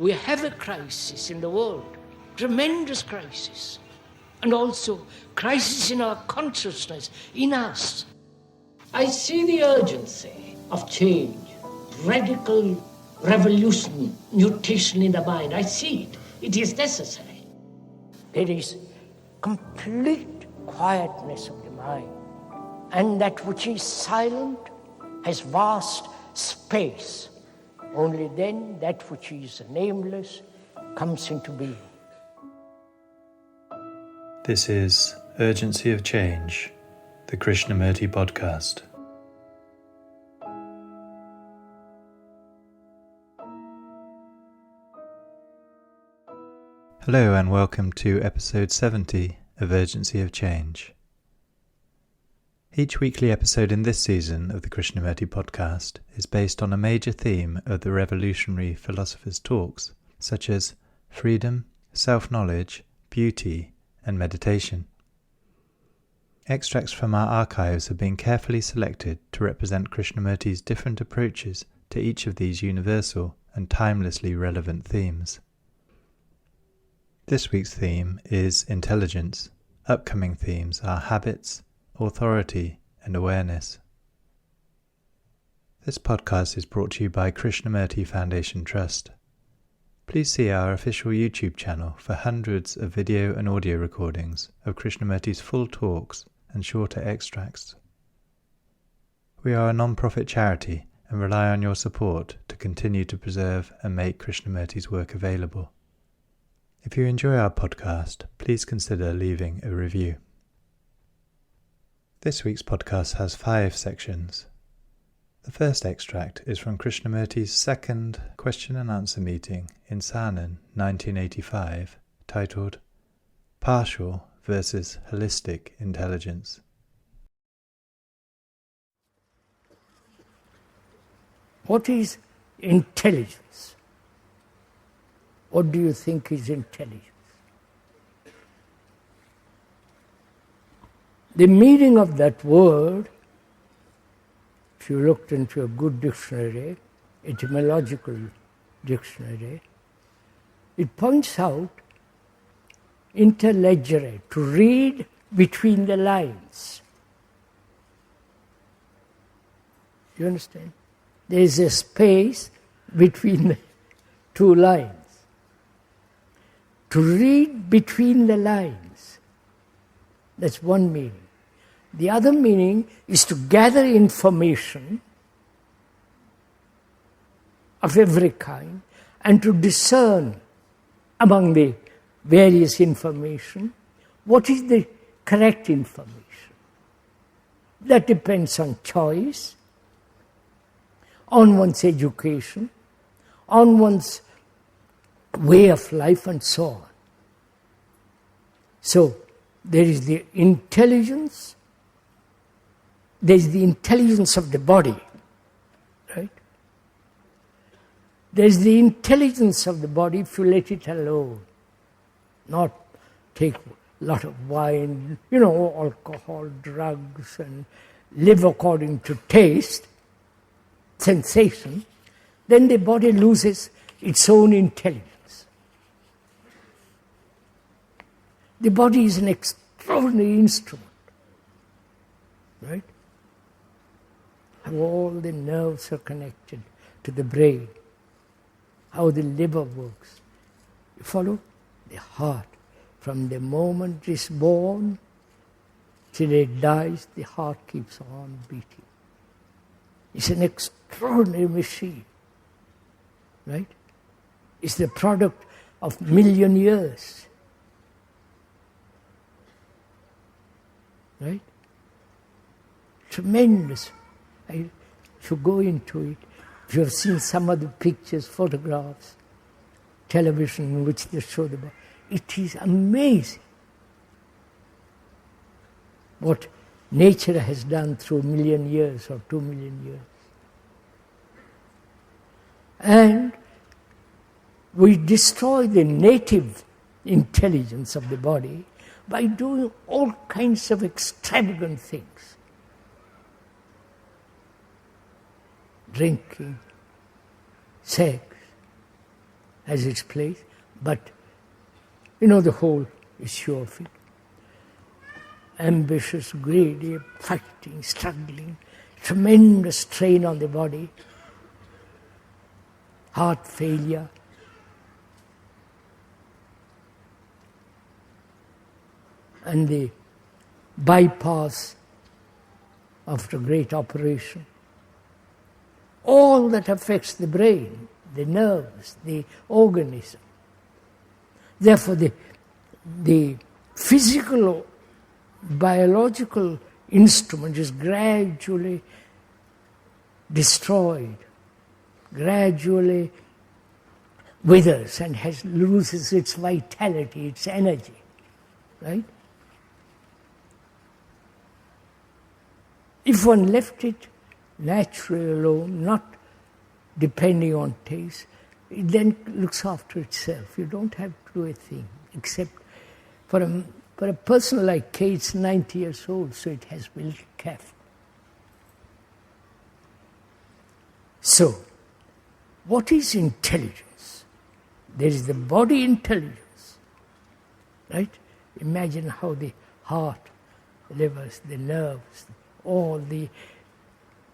we have a crisis in the world, tremendous crisis, and also crisis in our consciousness, in us. I see the urgency of change, radical revolution, mutation in the mind. I see it. It is necessary. There is complete quietness of the mind, and that which is silent has vast space. Only then that which is nameless comes into being. This is Urgency of Change, the Krishnamurti podcast. Hello and welcome to episode 70 of Urgency of Change. Each weekly episode in this season of the Krishnamurti podcast is based on a major theme of the revolutionary philosopher's talks, such as freedom, self-knowledge, beauty, and meditation. Extracts from our archives have been carefully selected to represent Krishnamurti's different approaches to each of these universal and timelessly relevant themes. This week's theme is intelligence. Upcoming themes are habits, authority, and awareness. This podcast is brought to you by Krishnamurti Foundation Trust. Please see our official YouTube channel for hundreds of video and audio recordings of Krishnamurti's full talks and shorter extracts. We are a non-profit charity and rely on your support to continue to preserve and make Krishnamurti's work available. If you enjoy our podcast, please consider leaving a review. This week's podcast has 5 sections. The first extract is from Krishnamurti's second question and answer meeting in Saanen, 1985, titled Partial versus Holistic Intelligence. What is intelligence? What do you think is intelligence? The meaning of that word, if you looked into a good dictionary, etymological dictionary, it points out interleggere, to read between the lines. You understand? There is a space between the two lines. To read between the lines. That's one meaning. The other meaning is to gather information of every kind and to discern among the various information what is the correct information. That depends on choice, on one's education, on one's way of life, and so on. So, there is the intelligence, there is the intelligence of the body, right? There is the intelligence of the body if you let it alone, not take a lot of wine, alcohol, drugs, and live according to taste, sensation, then the body loses its own intelligence. The body is an extraordinary instrument, right? How all the nerves are connected to the brain, how the liver works. You follow? The heart, from the moment it is born till it dies, the heart keeps on beating. It's an extraordinary machine, right? It's the product of 1,000,000 years. Right? Tremendous. If you go into it, if you have seen some of the pictures, photographs, television in which they show the body, it is amazing what nature has done through 1,000,000 years or 2,000,000 years. And we destroy the native intelligence of the body by doing all kinds of extravagant things. Drinking, sex, has its place, but you know the whole issue of it. Ambitious, greedy, fighting, struggling, tremendous strain on the body, heart failure, and the bypass after a great operation. All that affects the brain, the nerves, the organism. Therefore, the physical or biological instrument is gradually destroyed, gradually withers and loses its vitality, its energy, right? If one left it naturally alone, not depending on taste, it then looks after itself. You don't have to do a thing, except for a person like Kay, it's 90 years old, so it has to be a little careful. So, what is intelligence? There is the body intelligence, right? Imagine how the heart, the livers, the nerves, all the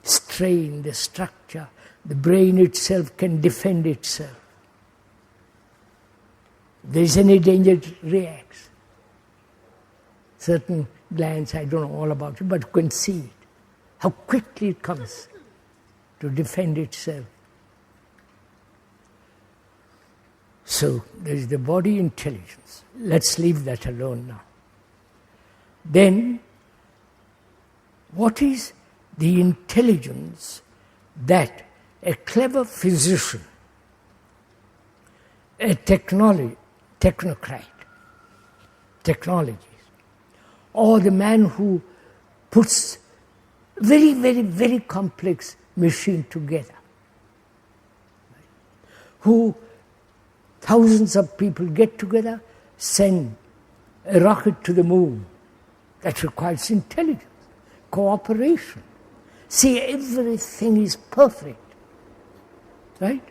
strain, the structure, the brain itself can defend itself. If there is any danger, it reacts. Certain glands, I don't know all about it, but you can see it, how quickly it comes to defend itself. So there is the body intelligence. Let's leave that alone now. Then, what is the intelligence that a clever physician, a technocrat, technologist, or the man who puts very, very, very complex machine together, who thousands of people get together, send a rocket to the moon. That requires intelligence, cooperation. See, everything is perfect, right?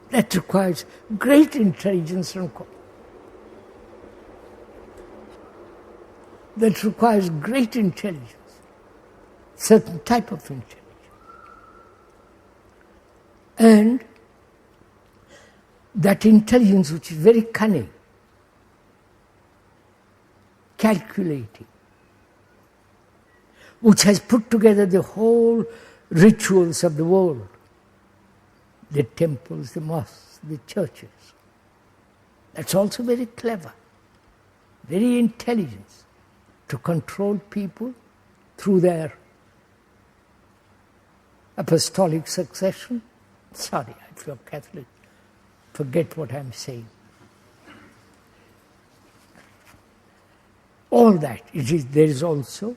That requires great intelligence and that requires great intelligence, certain type of intelligence. And that intelligence which is very cunning, calculating, which has put together the whole rituals of the world, the temples, the mosques, the churches. That's also very clever, very intelligent to control people through their apostolic succession. Sorry, if you're Catholic, forget what I'm saying. All that, there is also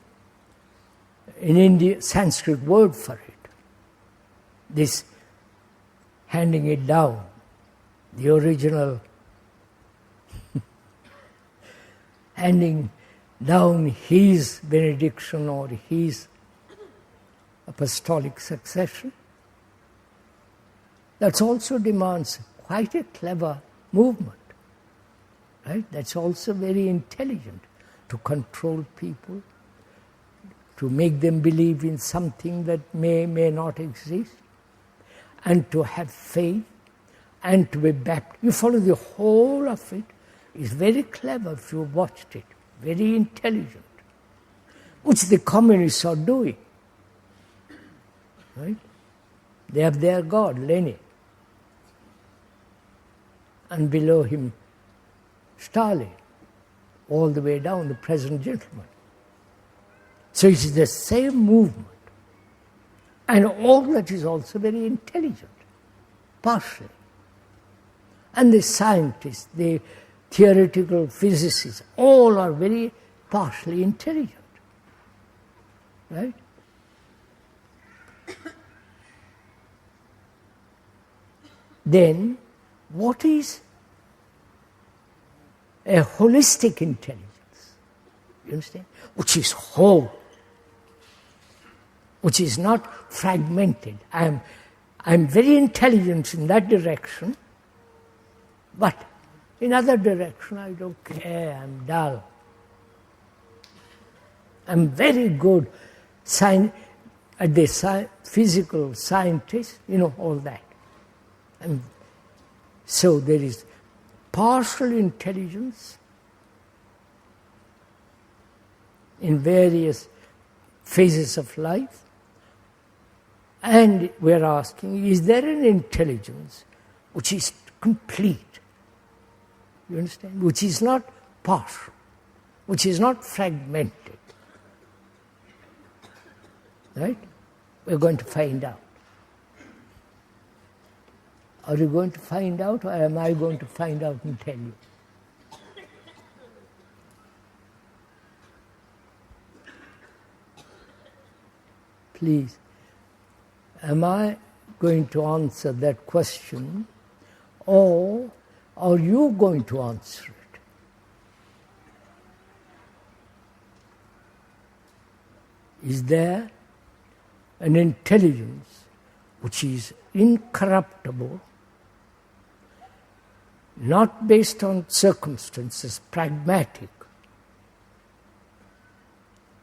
in India Sanskrit word for it. This handing it down, the original handing down his benediction or his apostolic succession. That also demands quite a clever movement, right? That's also very intelligent to control people, to make them believe in something that may not exist, and to have faith, and to be baptized. You follow the whole of it. It's very clever if you watched it, very intelligent, which the communists are doing, right? They have their God, Lenin, and below him, Stalin, all the way down, the present gentleman. So it is the same movement. And all that is also very intelligent, partially. And the scientists, the theoretical physicists, all are very partially intelligent. Right? Then, what is a holistic intelligence? You understand? Which is whole, which is not fragmented. I'm very intelligent in that direction, But in other direction, I don't care, I'm dull. I'm very good at the physical scientist, all that. And so there is partial intelligence in various phases of life. And we're asking, is there an intelligence which is complete? You understand? Which is not partial, which is not fragmented. Right? We're going to find out. Are you going to find out, or am I going to find out and tell you? Please, am I going to answer that question, or are you going to answer it? Is there an intelligence which is incorruptible, not based on circumstances, pragmatic,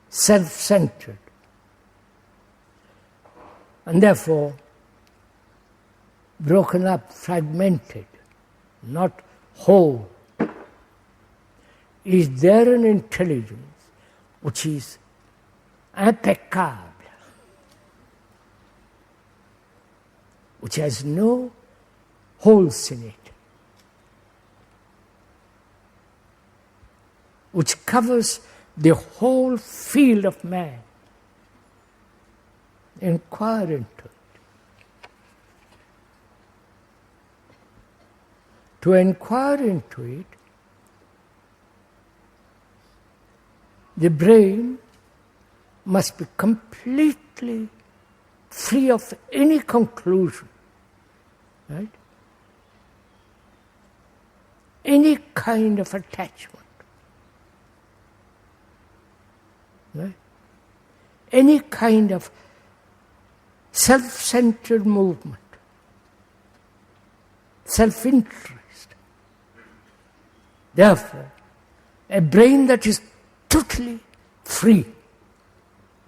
self-centered, and therefore broken up, fragmented, not whole? Is there an intelligence which is impeccable, which has no holes in it, which covers the whole field of man? Inquire into it. To inquire into it, the brain must be completely free of any conclusion, right? Any kind of attachment, right? Any kind of self-centered movement, self-interest. Therefore, a brain that is totally free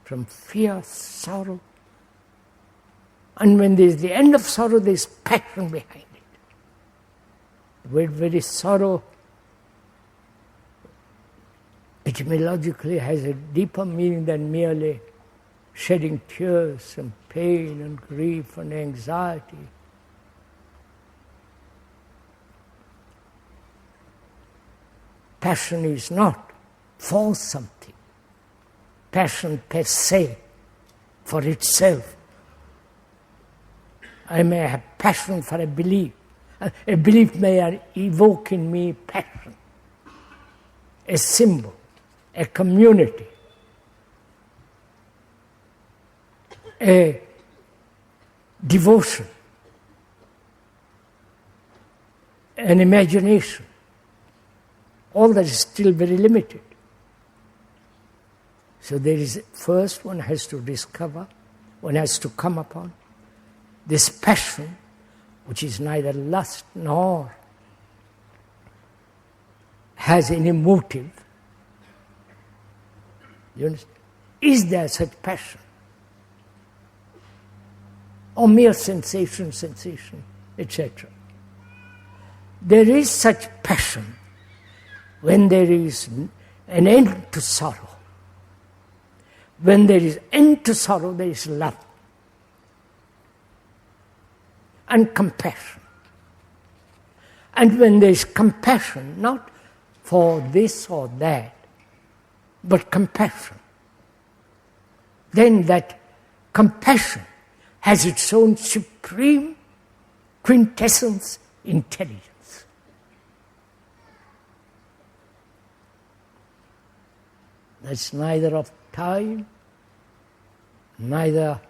from fear, sorrow, and when there is the end of sorrow, there is passion behind it. The word very sorrow etymologically has a deeper meaning than merely shedding tears and pain and grief and anxiety. Passion is not for something. Passion per se, for itself. I may have passion for a belief. A belief may evoke in me passion, a symbol, a community, a devotion, an imagination. All that is still very limited. So there is, first one has to discover, one has to come upon this passion, which is neither lust nor has any motive. You understand? Is there such passion? Or mere sensation, etc. There is such passion when there is an end to sorrow. When there is end to sorrow, there is love and compassion. And when there is compassion, not for this or that, but compassion, then that compassion has its own supreme quintessence intelligence. That's neither of time, neither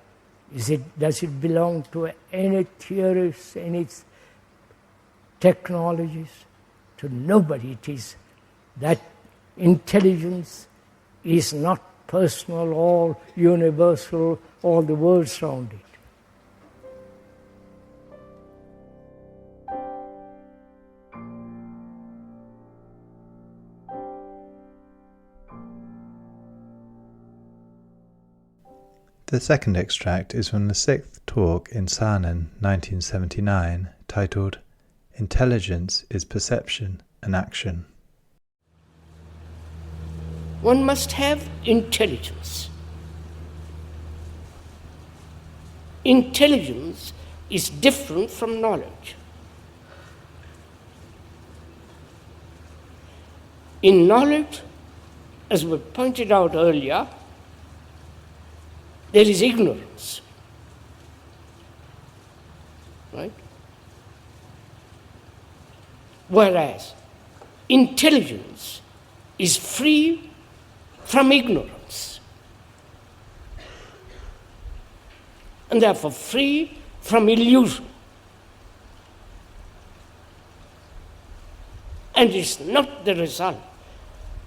does it belong to any theorists, any technologies, to nobody. It is that intelligence is not personal or universal, all the world around it. The second extract is from the 6th talk in Saanen, 1979, titled Intelligence is Perception and Action. One must have intelligence. Intelligence is different from knowledge. In knowledge, as we pointed out earlier, there is ignorance, right? Whereas intelligence is free from ignorance, and therefore free from illusion. And it's not the result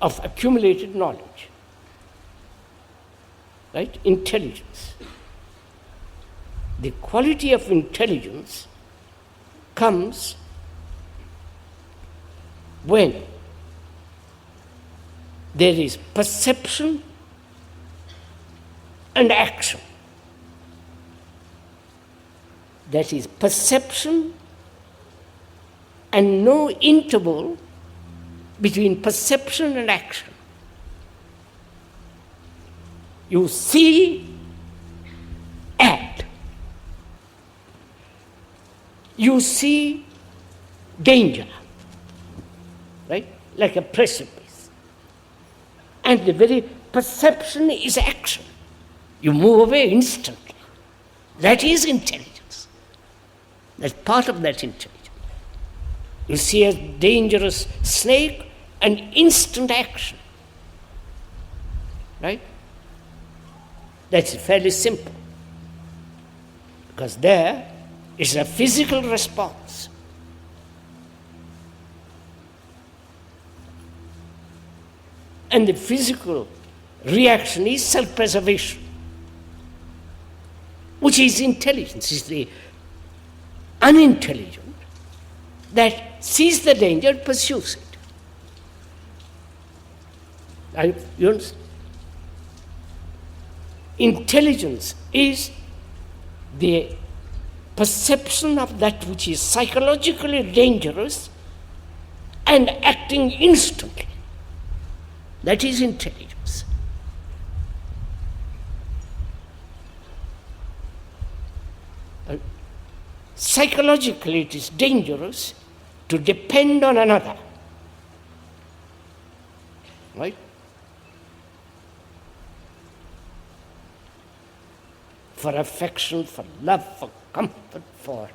of accumulated knowledge. Right? Intelligence. The quality of intelligence comes when there is perception and action. That is, perception and no interval between perception and action. You see, act. You see danger, right? Like a precipice. And the very perception is action. You move away instantly. That is intelligence. That's part of that intelligence. You see a dangerous snake, and instant action, right? That's fairly simple, because there is a physical response. And the physical reaction is self-preservation, which is intelligence. It's the unintelligent that sees the danger and pursues it. You understand? Intelligence is the perception of that which is psychologically dangerous and acting instantly. That is intelligence. Psychologically, it is dangerous to depend on another. Right? For affection, for love, for comfort, for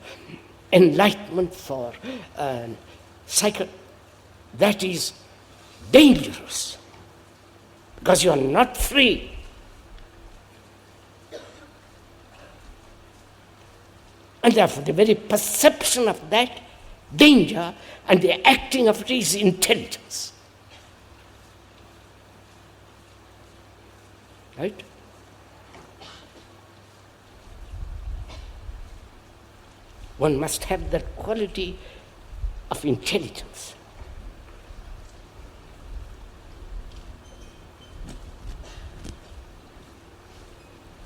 enlightenment, for that is dangerous, because you are not free. And therefore the very perception of that danger and the acting of it is intelligence. Right? One must have that quality of intelligence.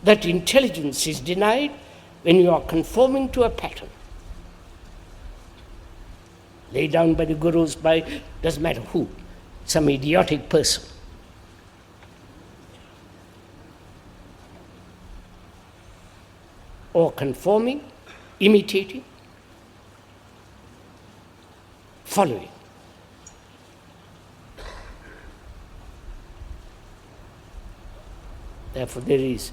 That intelligence is denied when you are conforming to a pattern laid down by the gurus, by doesn't matter who, some idiotic person. Or conforming, imitating, following. Therefore, there is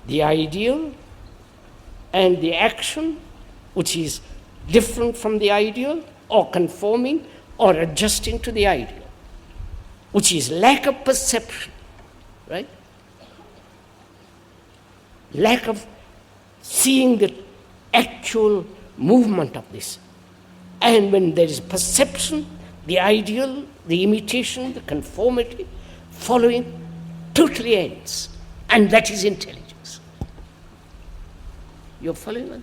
the ideal and the action, which is different from the ideal, or conforming, or adjusting to the ideal, which is lack of perception, right? Lack of seeing the actual movement of this. And when there is perception, the ideal, the imitation, the conformity, following, totally ends. And that is intelligence. You're following that?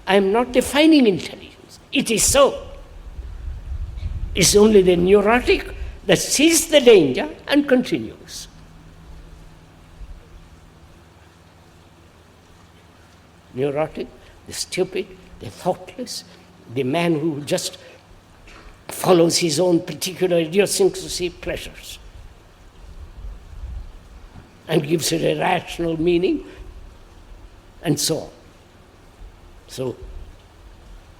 I am not defining intelligence. It is so. It's only the neurotic that sees the danger and continues. neurotic, the stupid, the thoughtless, the man who just follows his own particular idiosyncrasy pleasures and gives it a rational meaning, and so on. So,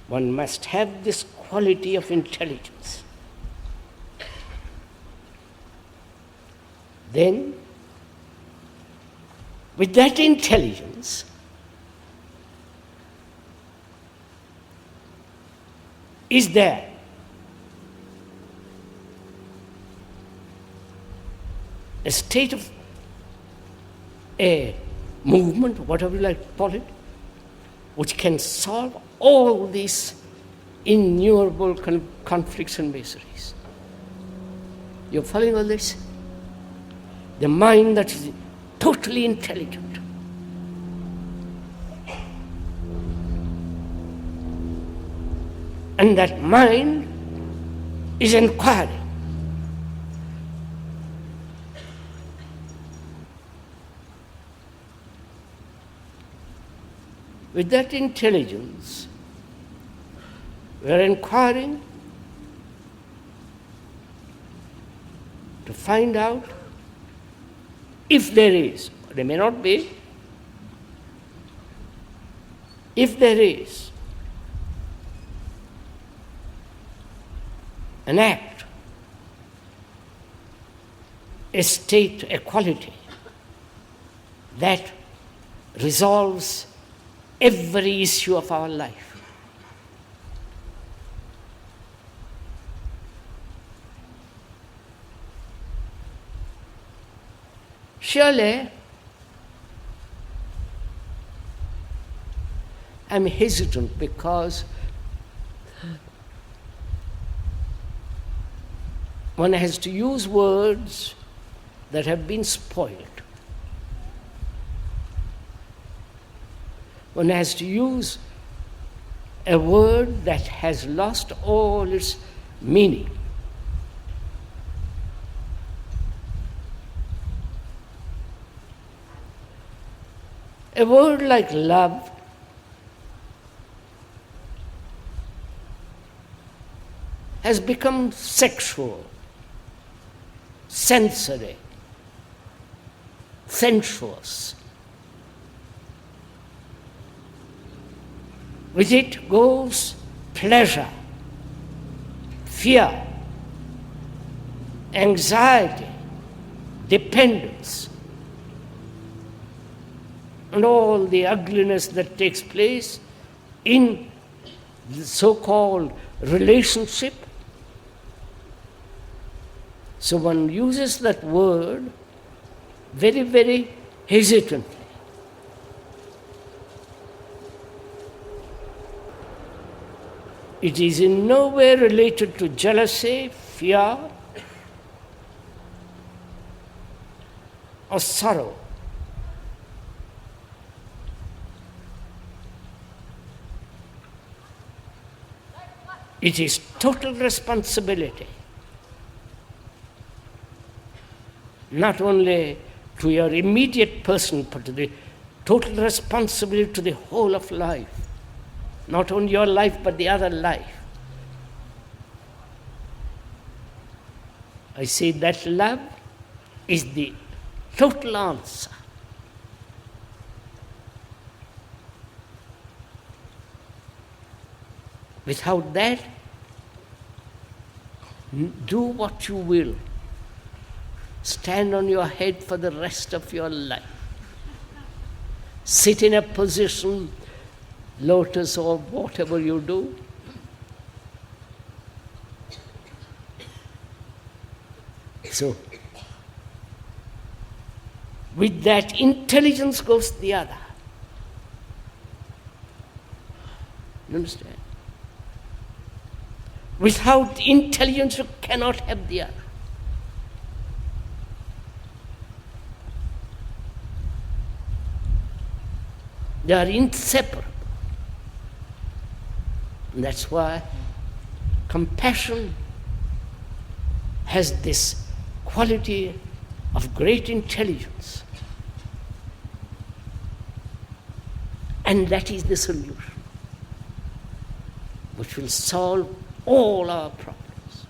one must have this quality of intelligence. Then, with that intelligence, is there a state of a movement, whatever you like to call it, which can solve all these innumerable conflicts and miseries. You're following all this? The mind that is totally intelligent. And that mind is inquiring. With that intelligence, we are inquiring to find out if there is, there may not be, if there is an act, a state, a quality that resolves every issue of our life. Surely, I'm hesitant because one has to use words that have been spoiled. One has to use a word that has lost all its meaning. A word like love has become sexual, sensory, sensuous. With it goes pleasure, fear, anxiety, dependence, and all the ugliness that takes place in the so-called relationship. So one uses that word very, very hesitantly. It is in no way related to jealousy, fear, or sorrow. It is total responsibility, not only to your immediate person, but to the total responsibility to the whole of life. Not only your life, but the other life. I say that love is the total answer. Without that, do what you will. Stand on your head for the rest of your life. Sit in a position, lotus or whatever you do. So, with that intelligence goes the other. You understand? Without intelligence, you cannot have the other. They are inseparable. And that's why compassion has this quality of great intelligence. And that is the solution, which will solve all our problems.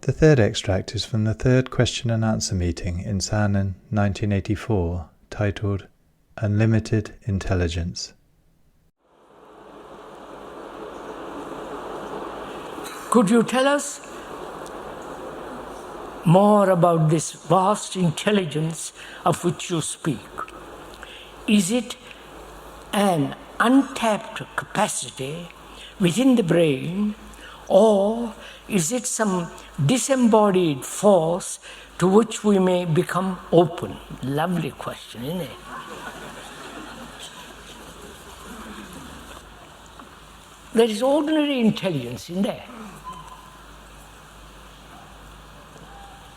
The third extract is from the third question and answer meeting in Saanen, 1984, titled Unlimited Intelligence. Could you tell us more about this vast intelligence of which you speak? Is it an untapped capacity within the brain, or is it some disembodied force to which we may become open? Lovely question, isn't it? There is ordinary intelligence in there.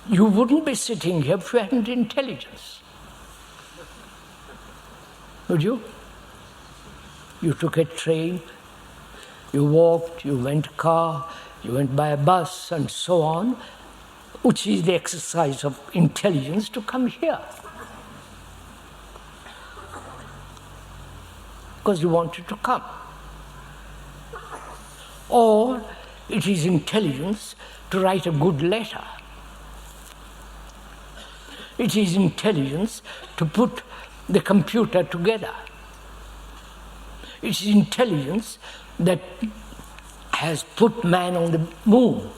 You wouldn't be sitting here if you hadn't intelligence. Would you? You took a train, you walked, you went car, you went by a bus and so on, which is the exercise of intelligence to come here. Because you wanted to come. Or it is intelligence to write a good letter. It is intelligence to put the computer together. It is intelligence that has put man on the moon.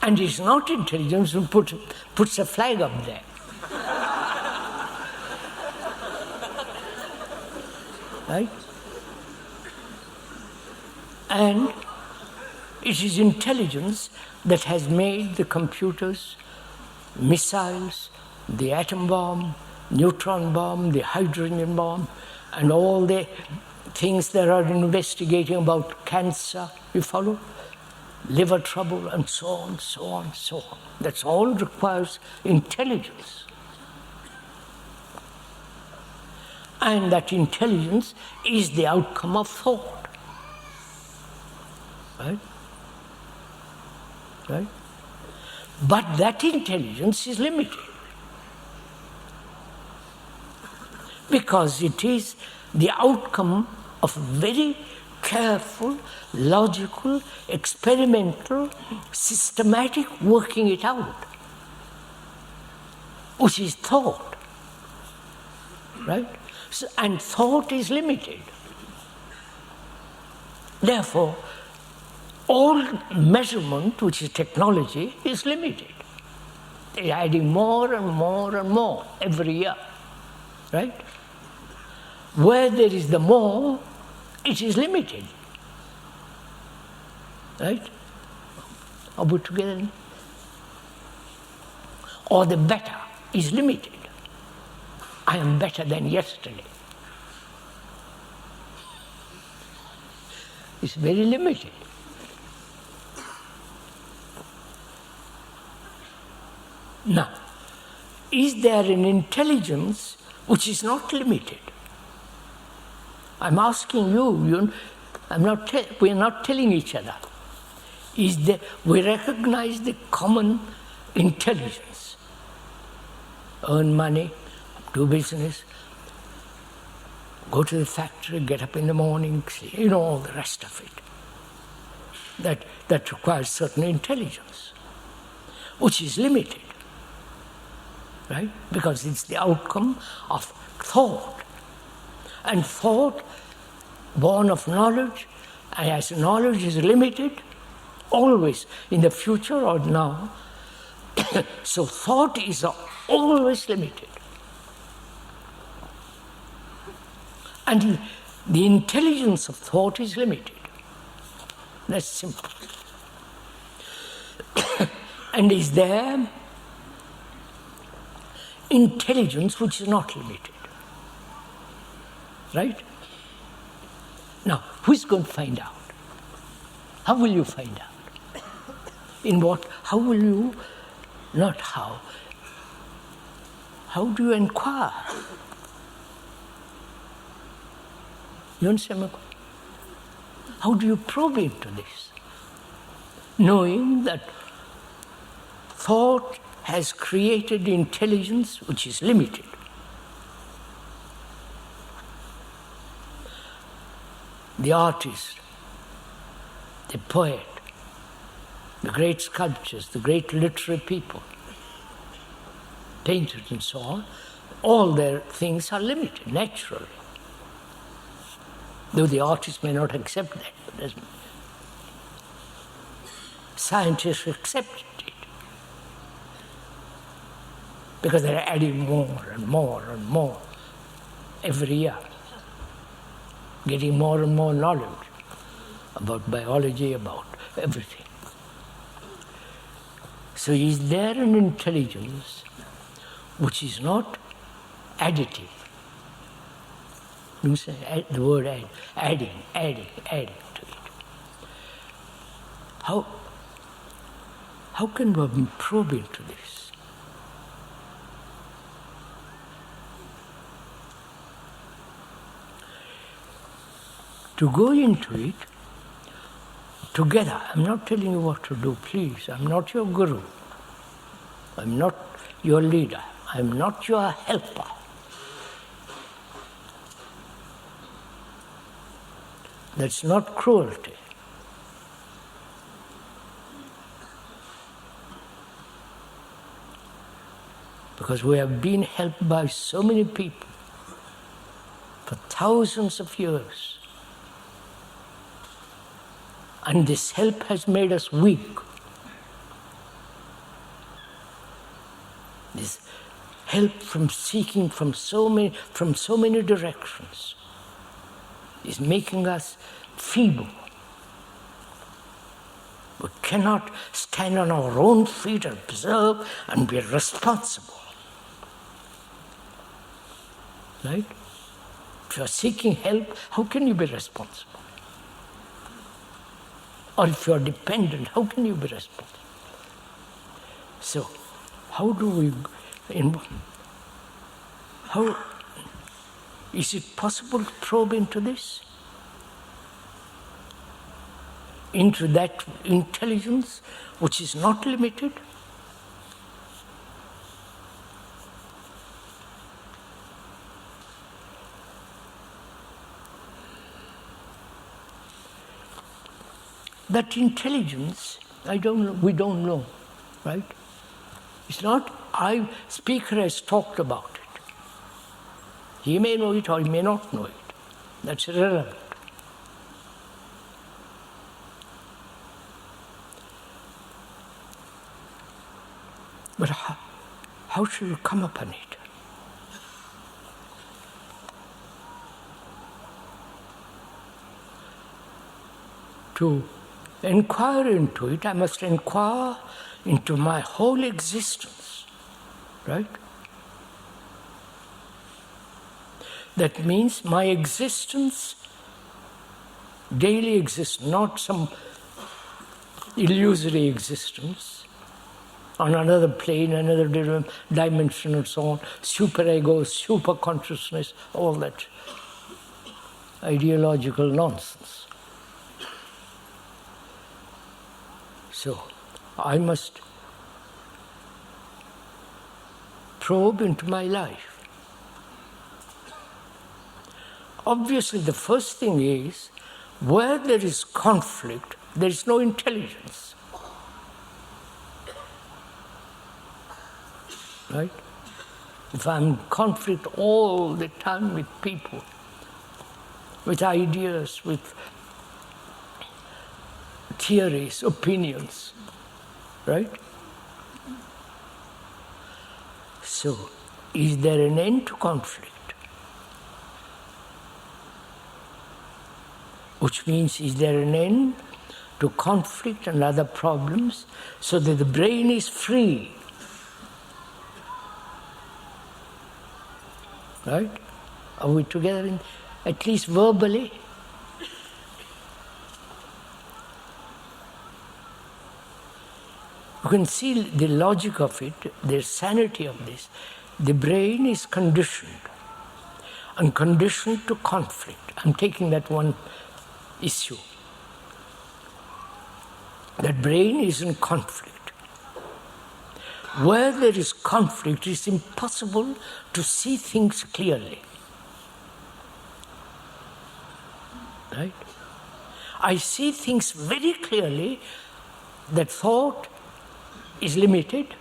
And it's not intelligence who puts a flag up there. Right? And it is intelligence that has made the computers, missiles, the atom bomb, neutron bomb, the hydrogen bomb, and all the things that are investigating about cancer, you follow? Liver trouble, and so on, so on, so on. That all requires intelligence. And that intelligence is the outcome of thought. Right? Right? But that intelligence is limited. Because it is the outcome of very careful, logical, experimental, systematic working it out, which is thought. Right? So, and thought is limited. Therefore, all measurement, which is technology, is limited. They're adding more and more and more every year. Right? Where there is the more, it is limited. Right? Are we together? Or the better is limited. I am better than yesterday. It's very limited. Now, is there an intelligence which is not limited? I'm asking you, we're not telling each other. We recognize the common intelligence. Earn money, do business, go to the factory, get up in the morning, all the rest of it. That requires certain intelligence, which is limited. Right? Because it's the outcome of thought. And thought, born of knowledge, and as knowledge is limited, always in the future or now, so thought is always limited. And the intelligence of thought is limited. That's simple. And is there intelligence which is not limited? Right? Now, who is going to find out? How will you find out? In what? How will you? Not how. How do you inquire? You understand my question? How do you probe into this? Knowing that thought has created intelligence which is limited. The artist, the poet, the great sculptors, the great literary people, painters and so on, all their things are limited, naturally. Though the artist may not accept that, but doesn't. Scientists accept it because they're adding more and more and more every year, getting more and more knowledge about biology, about everything. So is there an intelligence which is not additive? You say the word adding to it. How can we probe into this? To go into it together. I'm not telling you what to do, please. I'm not your guru. I'm not your leader. I'm not your helper. That's not cruelty. Because we have been helped by so many people for thousands of years. And this help has made us weak. This help from seeking from so many directions is making us feeble. We cannot stand on our own feet and observe and be responsible. Right? If you are seeking help, how can you be responsible? Or if you are dependent, how can you be responsible? So, how do we, how is it possible to probe into this? Into that intelligence which is not limited? That intelligence, we don't know, right? It's not, speaker has talked about it. He may know it or he may not know it. That's irrelevant. But how should you come upon it? To inquire into it, I must inquire into my whole existence, right? That means my existence, daily existence, not some illusory existence on another plane, another dimension and so on, superego, super consciousness, all that ideological nonsense. So, I must probe into my life. Obviously, the first thing is, where there is conflict, there is no intelligence. Right? If I'm in conflict all the time with people, with ideas, with theories, opinions, right? So, is there an end to conflict? Which means, is there an end to conflict and other problems so that the brain is free? Right? Are we together, at least verbally? You can see the logic of it, the sanity of this. The brain is conditioned, and conditioned to conflict. I'm taking that one issue. That brain is in conflict. where there is conflict, it is impossible to see things clearly. Right? I see things very clearly that thought is limited,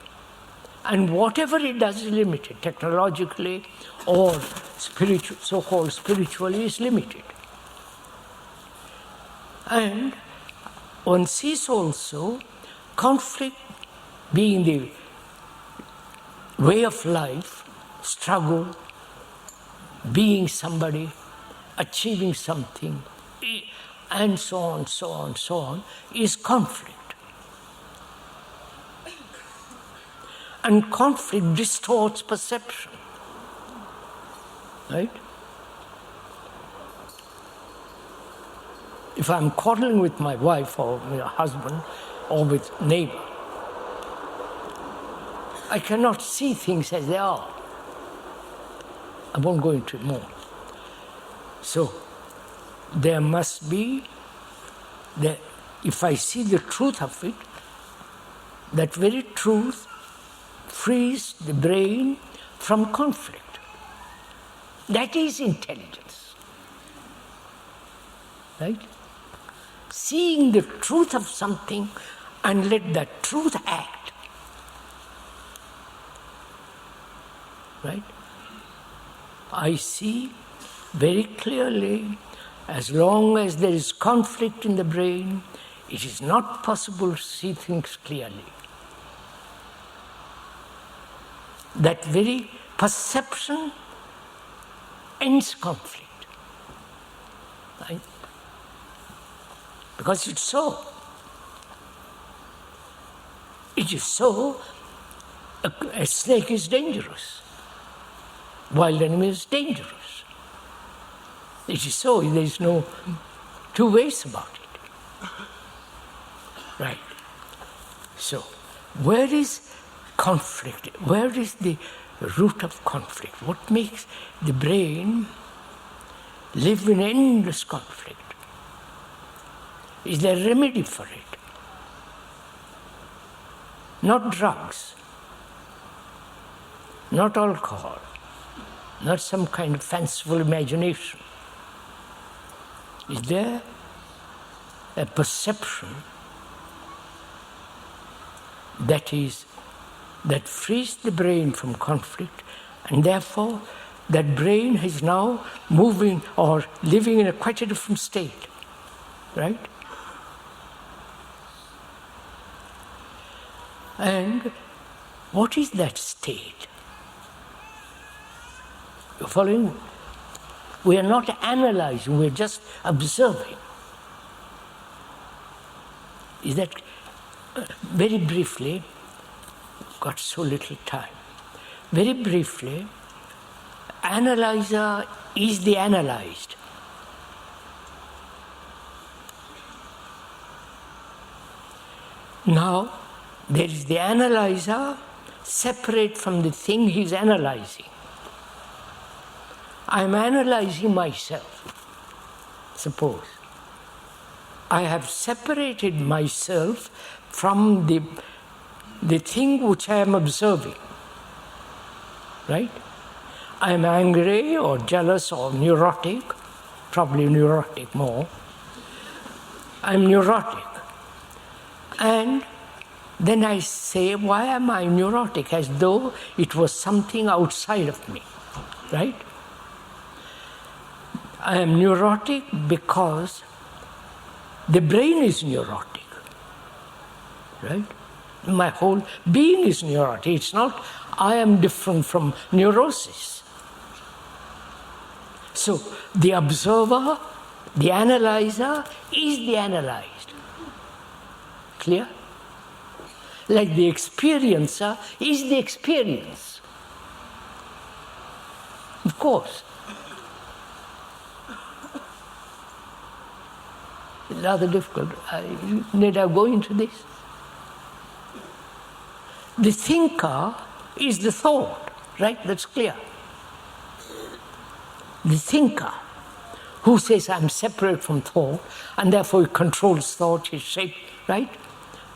and whatever it does is limited, technologically or so-called spiritually is limited. And one sees also conflict being the way of life, struggle, being somebody, achieving something, and so on, so on, so on, is conflict. And conflict distorts perception. Right? If I'm quarreling with my wife or my husband or with neighbor, I cannot see things as they are. I won't go into it more. So, there must be, if I see the truth of it, that very truth frees the brain from conflict. That is intelligence. Right? Seeing the truth of something and let that truth act. Right? I see very clearly, as long as there is conflict in the brain, it is not possible to see things clearly. That very perception ends conflict. Right? Because it's so. It is so, a snake is dangerous. Wild animal is dangerous. It is so, there is no two ways about it. Right. So, where is conflict? Where is the root of conflict? What makes the brain live in endless conflict? Is there a remedy for it? Not drugs, not alcohol, not some kind of fanciful imagination. Is there a perception that frees the brain from conflict, and therefore that brain is now moving or living in quite a different state, right? And what is that state? You're following? We are not analyzing, we're just observing. Is that, very briefly, got so little time. Very briefly, analyzer is the analyzed. Now, there is the analyzer separate from the thing he's analyzing. I'm analyzing myself. Suppose I have separated myself from the thing which I am observing. Right? I am angry or jealous or neurotic, probably neurotic more. I'm neurotic. And then I say, why am I neurotic? As though it was something outside of me. Right? I am neurotic because the brain is neurotic. Right? My whole being is neurotic. It's not I am different from neurosis. So the observer, the analyzer, is the analyzed. Clear? Like the experiencer is the experience. Of course. It's rather difficult. Need I go into this? The thinker is the thought, right? That's clear. The thinker who says I'm separate from thought and therefore it controls thought, his shape, right?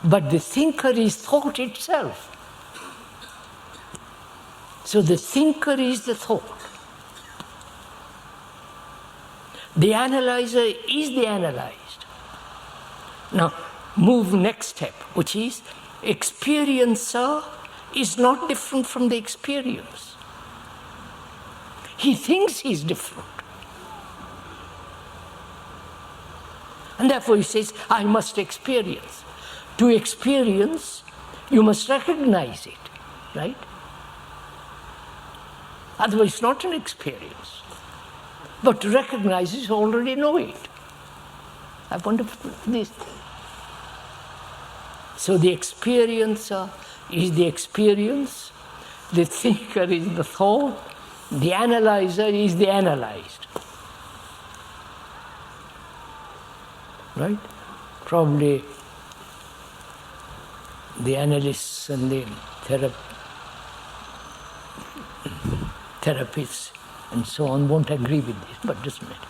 But the thinker is thought itself. So the thinker is the thought. The analyzer is the analyzed. Now, move next step, which is experiencer is not different from the experience. He thinks he's different. And therefore he says, I must experience. To experience, you must recognize it, right? Otherwise it's not an experience. But to recognize it, you already know it. I wonder if this. So the experiencer is the experience, the thinker is the thought, the analyzer is the analyzed. Right? Probably the analysts and the therapists and so on won't agree with this, but it doesn't matter.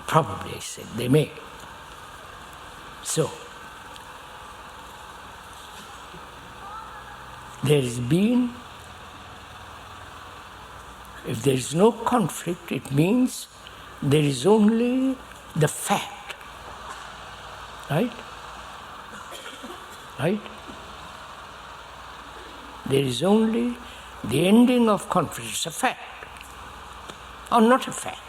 Probably, I said, they may. So, there is being. If there is no conflict, it means there is only the fact. Right? Right? There is only the ending of conflict. It's a fact. Or not a fact.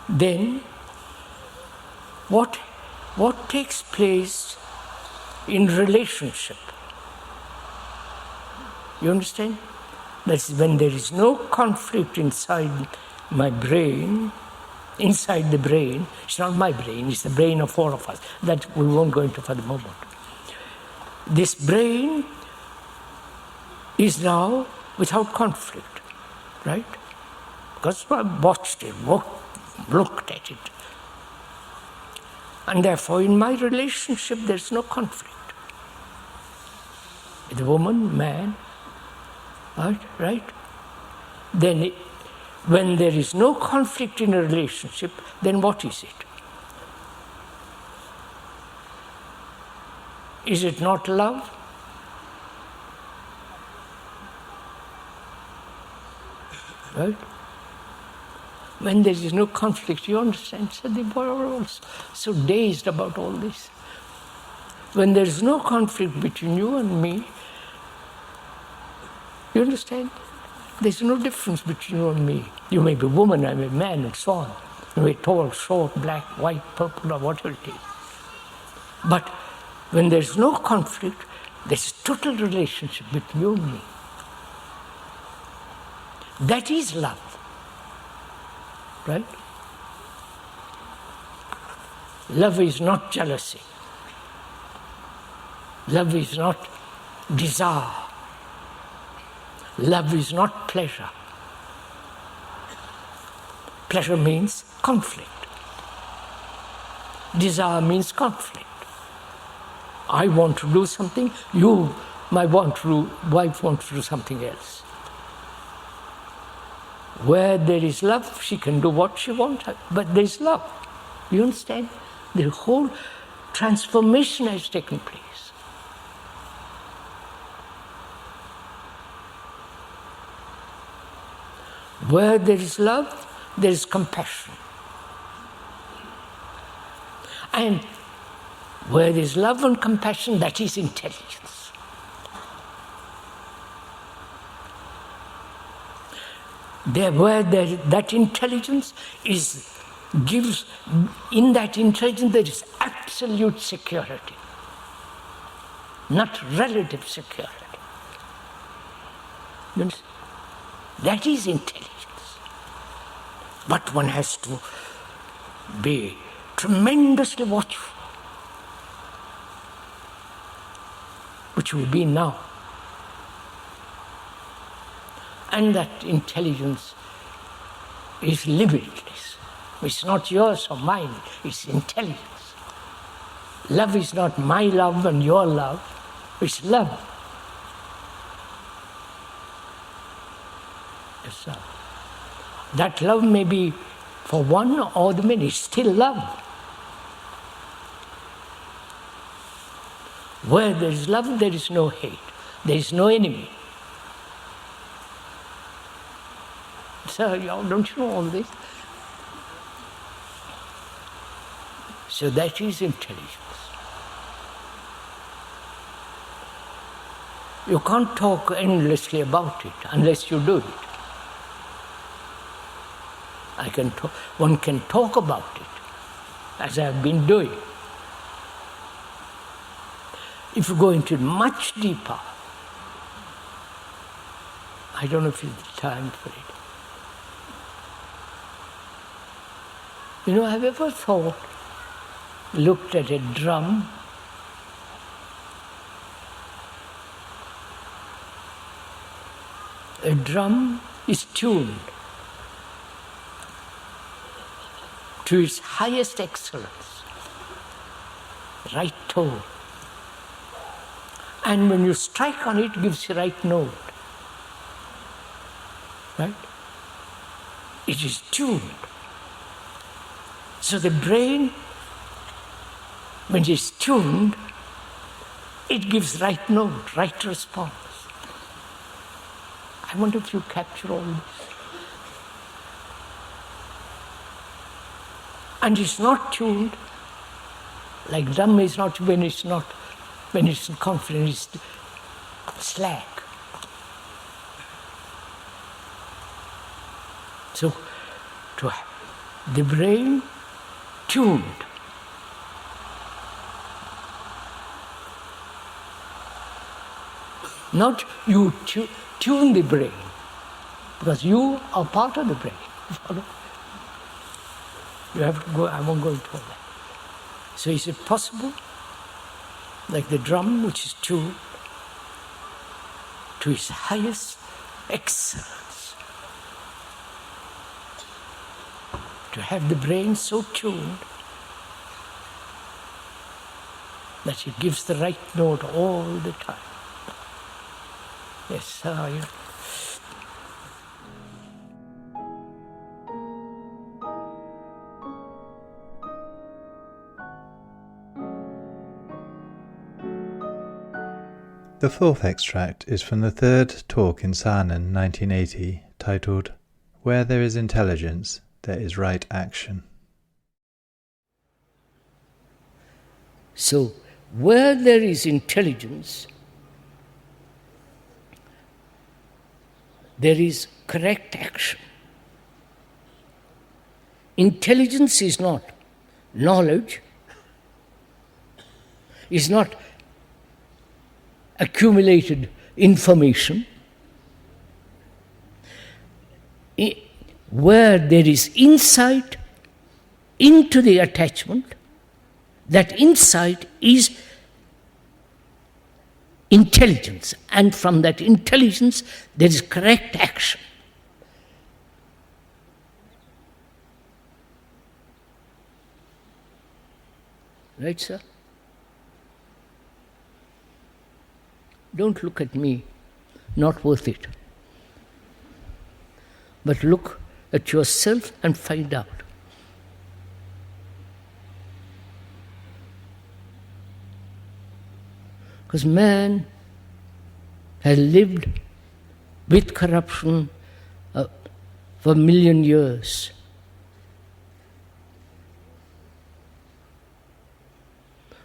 Then, what takes place in relationship? You understand? That's when there is no conflict inside my brain, inside the brain. It's not my brain, it's the brain of all of us. That we won't go into for the moment. This brain is now without conflict, right? Because I watched it, looked at it. And therefore, in my relationship, there's no conflict. With a woman, man, right? Then, when there is no conflict in a relationship, then what is it? Is it not love? Right? When there is no conflict, you understand? So they were all so dazed about all this. When there is no conflict between you and me, you understand? There's no difference between you and me. You may be a woman, I'm a man, and so on. You may be tall, short, black, white, purple, or whatever it is. But when there's no conflict, there's total relationship between you and me. That is love. Right? Love is not jealousy. Love is not desire. Love is not pleasure. Pleasure means conflict. Desire means conflict. I want to do something, my wife wants to do something else. Where there is love, she can do what she wants, but there is love. You understand? The whole transformation has taken place. Where there is love, there is compassion. And where there is love and compassion, that is intelligence. That intelligence gives, in that intelligence there is absolute security, not relative security. You understand? That is intelligence. But one has to be tremendously watchful, which will be now. And that intelligence is limitless. It's not yours or mine, it's intelligence. Love is not my love and your love, it's love. It's love. That love may be for one or the many, it's still love. Where there is love, there is no hate. There is no enemy. So, don't you know all this? So that is intelligence. You can't talk endlessly about it unless you do it. One can talk about it, as I have been doing. If you go into it much deeper, I don't know if it's time for it. Have you ever looked at a drum? A drum is tuned to its highest excellence, right tone. And when you strike on it, it gives you right note. Right? It is tuned. So the brain, when it is tuned, it gives right note, right response. I wonder if you capture all this. And it's not tuned, like drum is not, when it's confident, it's slack. So, to have the brain tuned. Not you tune the brain, because you are part of the brain. You have to go, I won't go into all that. So is it possible, like the drum which is tuned to its highest excellence, to have the brain so tuned that it gives the right note all the time? Yes, how are you? The fourth extract is from the third talk in Saanen, 1980, titled, Where There Is Intelligence, There Is Right Action. So, where there is intelligence, there is correct action. Intelligence is not knowledge, is not accumulated information. Where there is insight into the attachment, that insight is intelligence, and from that intelligence there is correct action. Right, sir? Don't look at me, not worth it. But look at yourself and find out. Because man has lived with corruption for a million years.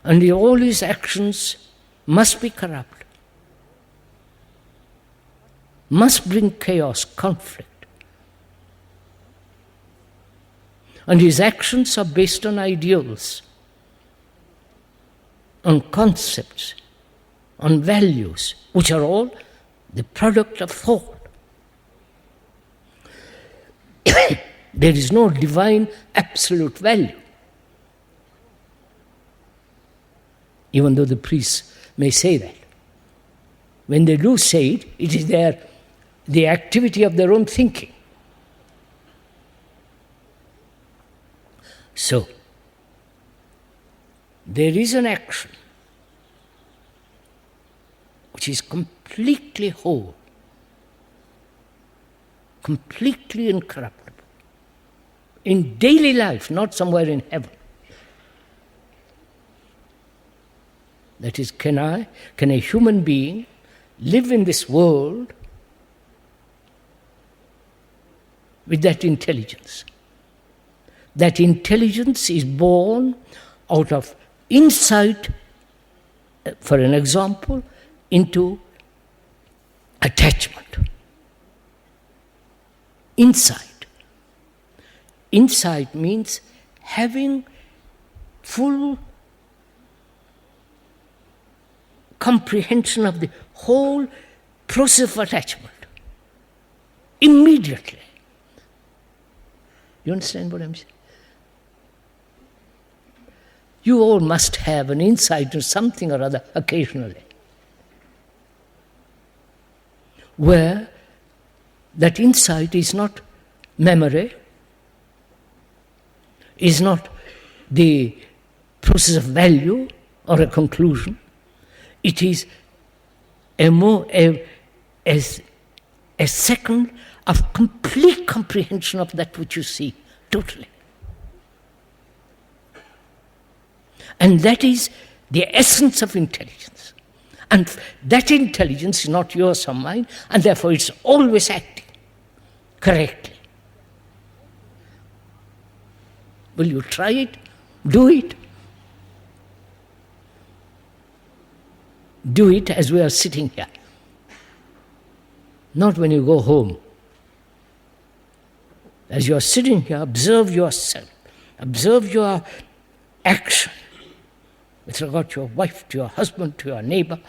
And all his actions must be corrupt, must bring chaos, conflict. And his actions are based on ideals, on concepts, on values, which are all the product of thought. There is no divine absolute value. Even though the priests may say that. When they do say it, it is the activity of their own thinking. So, there is an action which is completely whole, completely incorruptible, in daily life, not somewhere in heaven. That is, can a human being live in this world with that intelligence? That intelligence is born out of insight, for an example, into attachment. Insight. Insight means having full comprehension of the whole process of attachment. Immediately. You understand what I'm saying? You all must have an insight into something or other occasionally, where that insight is not memory, is not the process of value or a conclusion. It is a second of complete comprehension of that which you see, totally. And that is the essence of intelligence. And that intelligence is not yours or mine, and therefore it's always acting correctly. Will you try it? Do it. Do it as we are sitting here. Not when you go home. As you are sitting here, observe yourself. Observe your action with regard to your wife, to your husband, to your neighbor,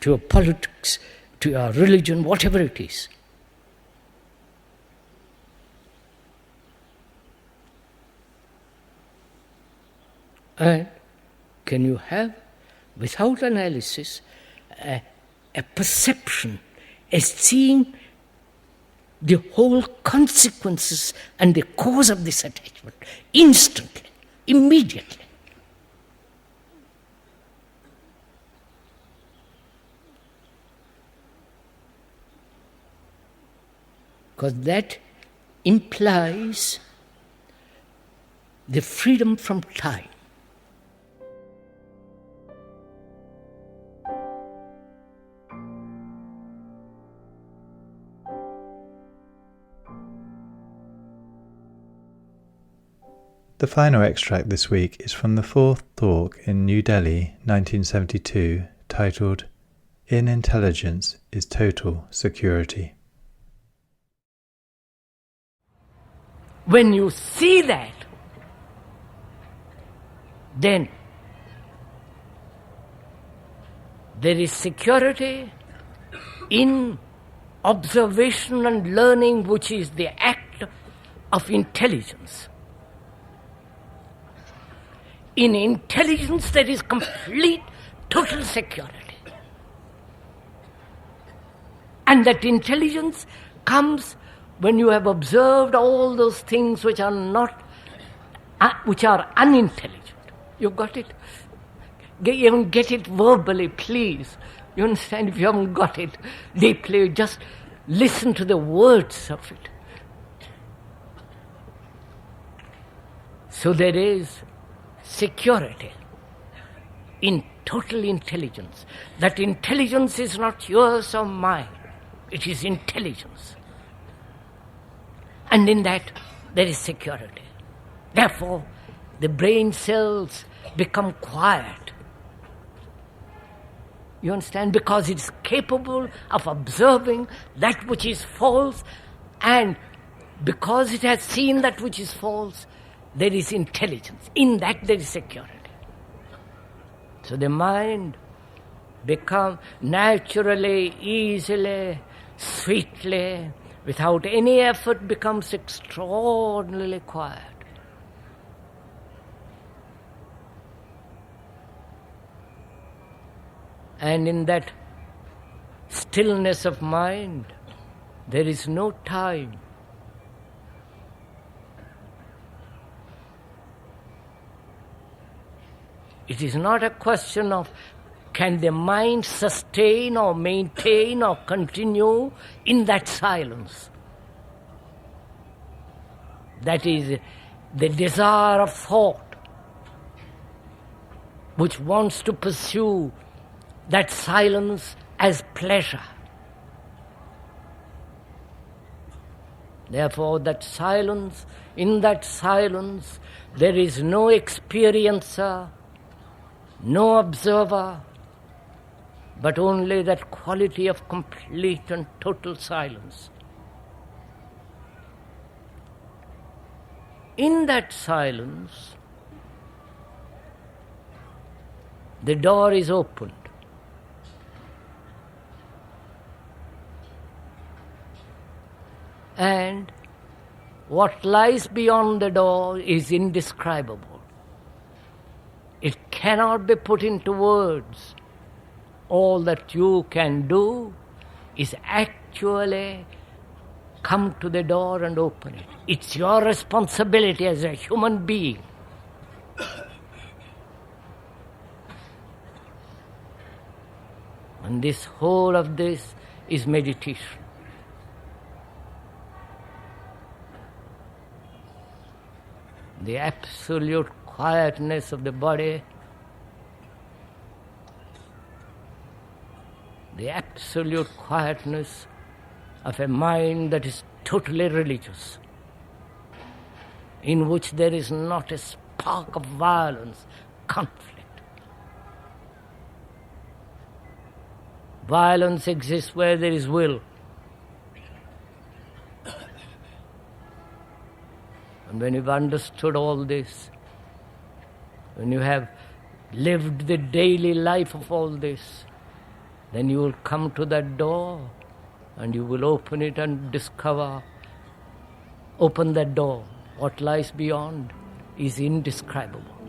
to your politics, to your religion, whatever it is. And can you have, without analysis, a perception, a seeing the whole consequences and the cause of this attachment instantly, immediately? Because that implies the freedom from time. The final extract this week is from the fourth talk in New Delhi, 1972, titled, "In Intelligence is Total Security." When you see that, then there is security in observation and learning, which is the act of intelligence. In intelligence there is complete, total security. And that intelligence comes when you have observed all those things which are not, which are unintelligent. You got it? Even get it verbally, please. You understand? If you haven't got it deeply, just listen to the words of it. So there is security in total intelligence. That intelligence is not yours or mine. It is intelligence. And in that there is security. Therefore, the brain cells become quiet. You understand? Because it is capable of observing that which is false, and because it has seen that which is false, there is intelligence. In that there is security. So the mind becomes naturally, easily, sweetly, without any effort, becomes extraordinarily quiet. And in that stillness of mind, there is no time. It is not a question of can the mind sustain or maintain or continue in that silence. That is the desire of thought, which wants to pursue that silence as pleasure. Therefore, in that silence, there is no experiencer, no observer, but only that quality of complete and total silence. In that silence, the door is opened. And what lies beyond the door is indescribable. It cannot be put into words. All that you can do is actually come to the door and open it. It's your responsibility as a human being. And this whole of this is meditation. The absolute quietness of the body, the absolute quietness of a mind that is totally religious, in which there is not a spark of violence, conflict. Violence exists where there is will. And when you've understood all this, when you have lived the daily life of all this, then you will come to that door and you will open it and open that door. What lies beyond is indescribable.